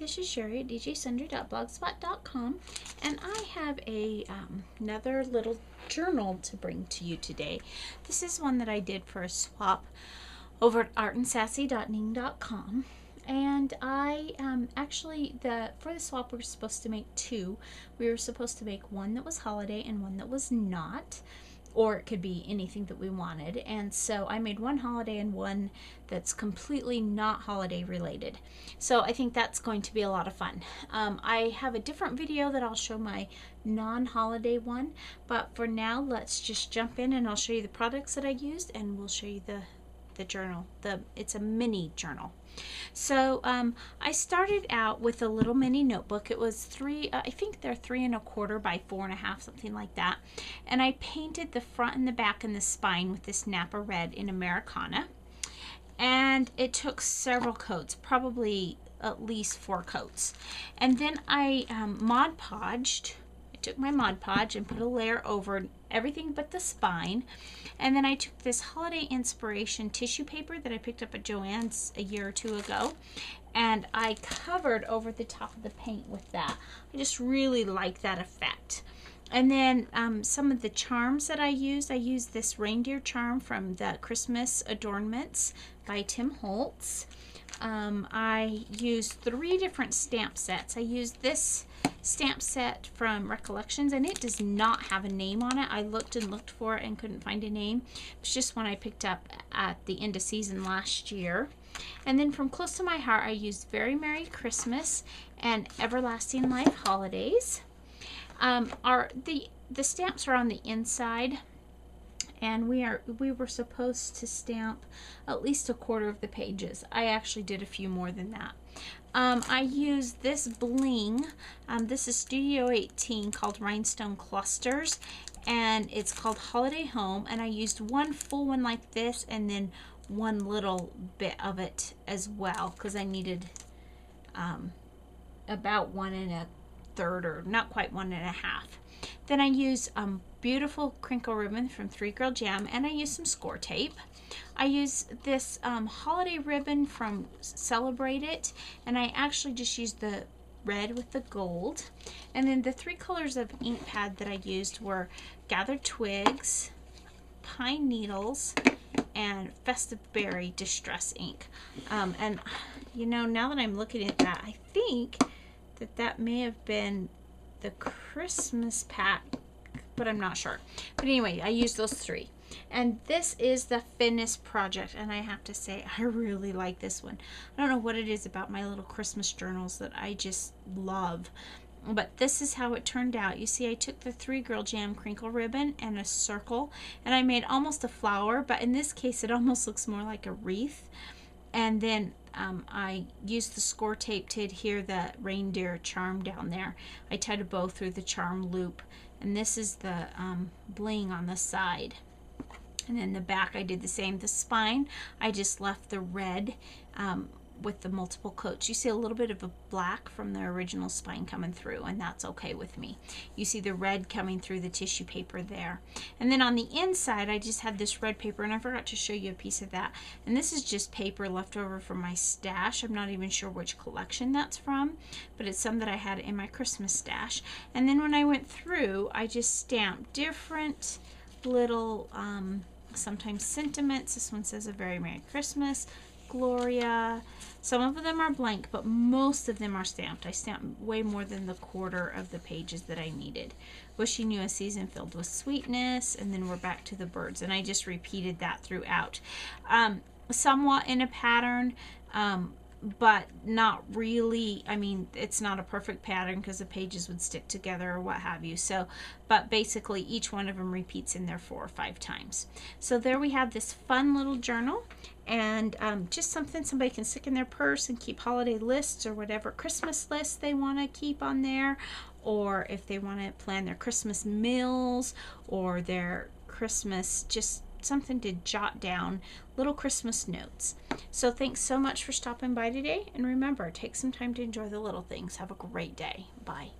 this is Cheri at djsundry.blogspot.com, and I have another little journal to bring to you today. This is one that I did for a swap over at artandsassy.ning.com, and I for the swap we were supposed to make two. We were supposed to make one that was holiday and one that was not, or it could be anything that we wanted. And so I made one holiday and one that's completely not holiday related. So I think that's going to be a lot of fun. I have a different video that I'll show my non-holiday one, but for now let's just jump in and I'll show you the products that I used, and we'll show you the journal. It's a mini journal. So I started out with a little mini notebook. It was I think they're 3 1/4 by 4 1/2, something like that. And I painted the front and the back and the spine with this Napa red in Americana. And it took several coats, probably at least 4 coats. And then I Mod Podged. I took my Mod Podge and put a layer over everything but the spine. And then I took this holiday inspiration tissue paper that I picked up at Joann's a year or two ago, and I covered over the top of the paint with that. I just really like that effect. And then some of the charms that I used this reindeer charm from the Christmas Adornments by Tim Holtz. I used 3 different stamp sets. I used this stamp set from Recollections, and it does not have a name on it. I looked and looked for it and couldn't find a name. It's just one I picked up at the end of season last year. And then from Close to My Heart, I used Very Merry Christmas and Everlasting Life Holidays. The stamps are on the inside, and we were supposed to stamp at least 1/4 of the pages. I actually did a few more than that. I used this bling. This is Studio 18 called Rhinestone Clusters, and it's called Holiday Home. And I used one full one like this, and then one little bit of it as well, because I needed about 1 1/3, or not quite 1 1/2. Then I used beautiful crinkle ribbon from 3 Girl Jam, and I used some score tape. I used this holiday ribbon from Celebrate It, and I actually just used the red with the gold. And then the 3 colors of ink pad that I used were Gathered Twigs, Pine Needles, and Festive Berry Distress ink. And you know, now that I'm looking at that, I think that may have been the Christmas pack, but I'm not sure. But anyway, I used those 3. And this is the Finished Project, and I have to say I really like this one. I don't know what it is about my little Christmas journals that I just love, but this is how it turned out. You see, I took the 3 Girl Jam crinkle ribbon and a circle, and I made almost a flower, but in this case it almost looks more like a wreath. And then I used the score tape to adhere the reindeer charm down there. I tied a bow through the charm loop, and this is the bling on the side. And then the back I did the same. The spine I just left the red with the multiple coats. You see a little bit of a black from the original spine coming through, and that's okay with me. You see the red coming through the tissue paper there. And then on the inside I just had this red paper, and I forgot to show you a piece of that. And this is just paper left over from my stash. I'm not even sure which collection that's from, but it's some that I had in my Christmas stash. And then when I went through, I just stamped different little sometimes sentiments. This one says A Very Merry Christmas, Gloria. Some of them are blank, but most of them are stamped. I stamped way more than the 1/4 of the pages that I needed. Wishing you a season filled with sweetness, and then we're back to the birds, and I just repeated that throughout. Somewhat in a pattern, but not really. I mean, it's not a perfect pattern because the pages would stick together or what have you. So, but basically each one of them repeats in there 4 or 5 times. So there we have this fun little journal, and just something somebody can stick in their purse and keep holiday lists or whatever Christmas lists they want to keep on there, or if they want to plan their Christmas meals or their Christmas, just something to jot down little Christmas notes. So thanks so much for stopping by today, and remember, take some time to enjoy the little things. Have a great day. Bye.